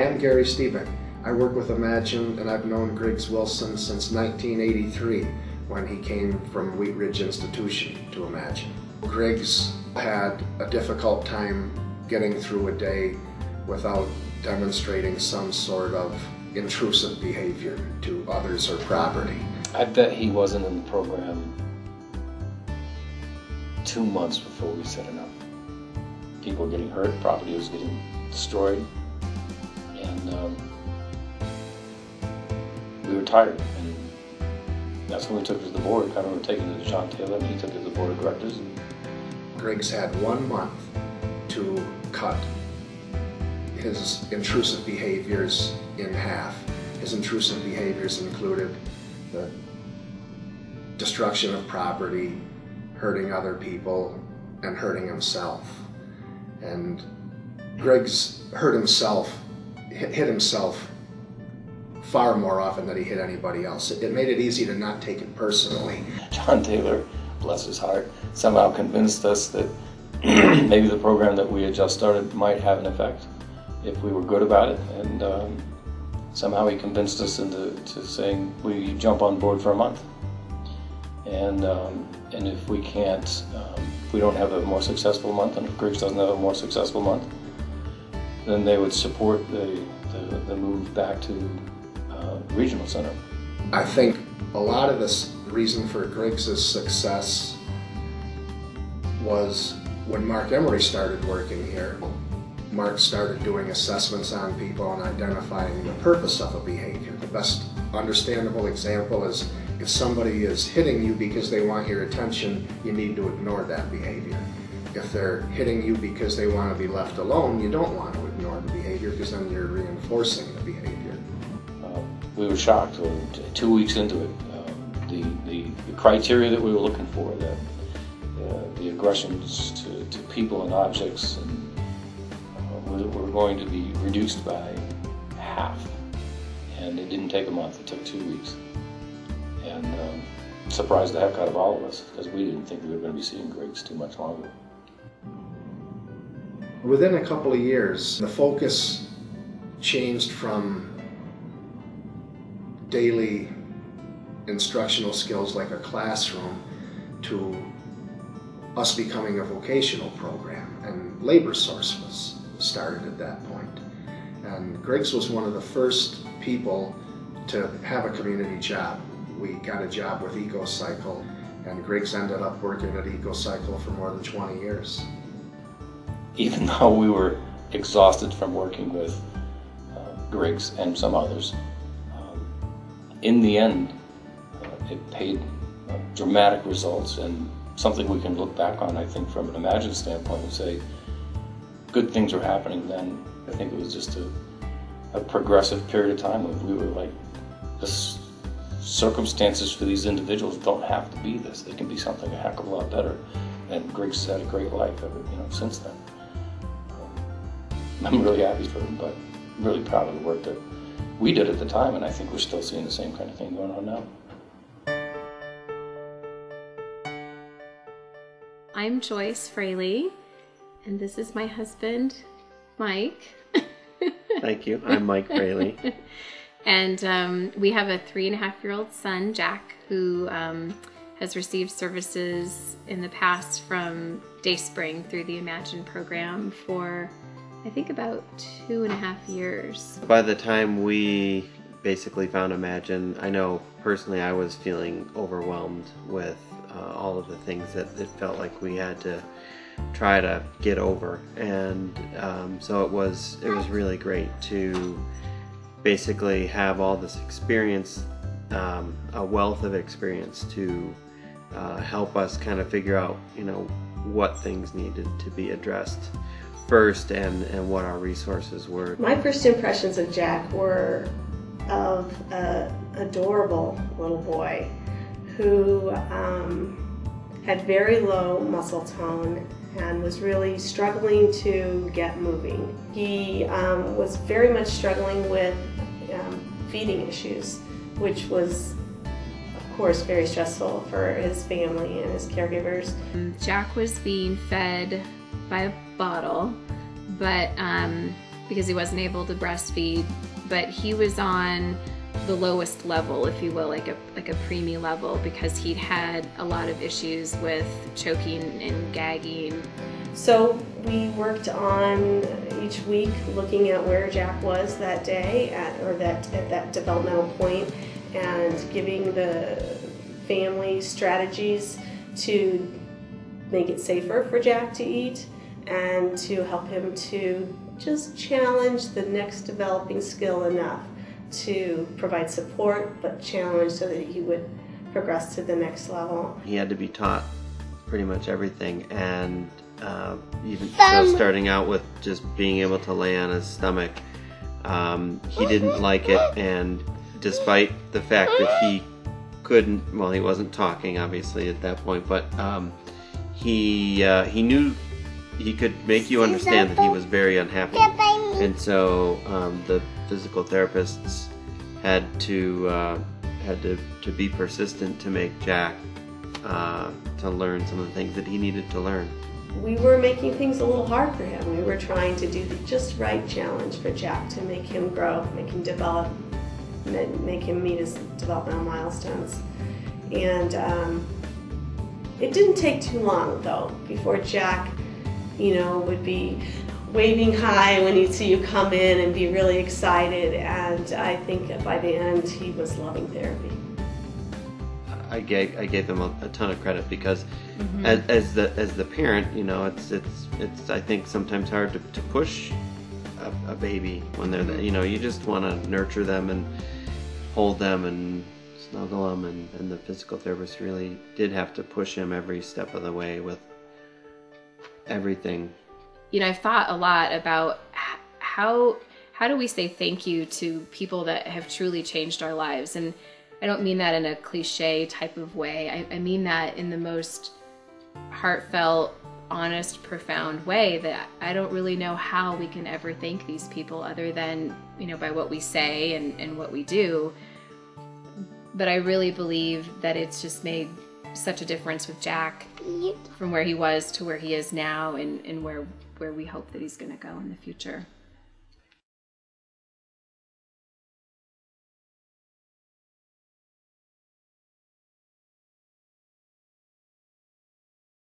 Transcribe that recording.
Hi, I'm Gary Stebeck. I work with Imagine, and I've known Griggs Wilson since 1983 when he came from Wheat Ridge Institution to Imagine. Griggs had a difficult time getting through a day without demonstrating some sort of intrusive behavior to others or property. I bet he wasn't in the program 2 months before we set it up. People were getting hurt, property was getting destroyed, and we were tired. And that's when we took it to the board. I remember taking it to John Taylor, and he took it to the board of directors. Griggs had 1 month to cut his intrusive behaviors in half. His intrusive behaviors included the destruction of property, hurting other people, and hurting himself. And Griggs hit himself far more often than he hit anybody else. It made it easy to not take it personally. John Taylor, bless his heart, somehow convinced us that maybe the program that we had just started might have an effect if we were good about it, and somehow he convinced us into saying we jump on board for a month, and if we can't, if we don't have a more successful month, and if Griggs doesn't have a more successful month, then they would support the move back to regional center. I think a lot of this reason for Griggs' success was when Mark Emery started working here. Mark started doing assessments on people and identifying the purpose of a behavior. The best understandable example is if somebody is hitting you because they want your attention, you need to ignore that behavior. If they're hitting you because they want to be left alone, you don't want to ignore the behavior because then you're reinforcing the behavior. We were shocked 2 weeks into it. The criteria that we were looking for, the aggressions to people and objects, and were going to be reduced by half. And it didn't take a month, it took 2 weeks. And surprised the heck out of all of us, because we didn't think we were going to be seeing Griggs too much longer. Within a couple of years, the focus changed from daily instructional skills like a classroom to us becoming a vocational program, and Labor Source was started at that point. And Griggs was one of the first people to have a community job. We got a job with EcoCycle, and Griggs ended up working at EcoCycle for more than 20 years. Even though we were exhausted from working with Griggs and some others, in the end, it paid dramatic results, and something we can look back on, I think, from an Imagine standpoint and say, good things were happening then. I think it was just a progressive period of time when we were like, the circumstances for these individuals don't have to be this. They can be something a heck of a lot better. And Griggs had a great life ever, since then. I'm really happy for him, but I'm really proud of the work that we did at the time, and I think we're still seeing the same kind of thing going on now. I'm Joyce Fraley, and this is my husband, Mike. Thank you. I'm Mike Fraley. And we have a 3.5-year-old son, Jack, who has received services in the past from Dayspring through the Imagine program for, I think, about 2.5 years. By the time we basically found Imagine, I know personally I was feeling overwhelmed with all of the things that it felt like we had to try to get over, and so it was really great to basically have all this experience, a wealth of experience to help us kind of figure out what things needed to be addressed first and what our resources were. My first impressions of Jack were of an adorable little boy who had very low muscle tone and was really struggling to get moving. He was very much struggling with feeding issues, which was, of course, very stressful for his family and his caregivers. Jack was being fed by a bottle, but because he wasn't able to breastfeed, but he was on the lowest level, if you will, like a preemie level, because he'd had a lot of issues with choking and gagging. So we worked on each week looking at where Jack was that day at that developmental point, and giving the family strategies to make it safer for Jack to eat and to help him to just challenge the next developing skill enough to provide support, but challenge so that he would progress to the next level. He had to be taught pretty much everything, and even so, starting out with just being able to lay on his stomach, he didn't like it, and despite the fact that he couldn't, well, he wasn't talking obviously at that point, but he knew he could make you understand that he was very unhappy, and so the physical therapists had to be persistent to make Jack to learn some of the things that he needed to learn. We were making things a little hard for him. We were trying to do the just right challenge for Jack to make him grow, make him develop, make him meet his developmental milestones. And it didn't take too long, though, before Jack, would be waving high when he'd see you come in and be really excited. And I think by the end, he was loving therapy. I gave him a ton of credit because as the parent, it's I think sometimes hard to push a baby when they're there. You just want to nurture them and hold them and snuggle them, and the physical therapist really did have to push him every step of the way with everything. I've thought a lot about how do we say thank you to people that have truly changed our lives. And I don't mean that in a cliche type of way. I mean that in the most heartfelt, honest, profound way, that I don't really know how we can ever thank these people other than, by what we say and what we do. But I really believe that it's just made such a difference with Jack from where he was to where he is now, and where we hope that he's going to go in the future.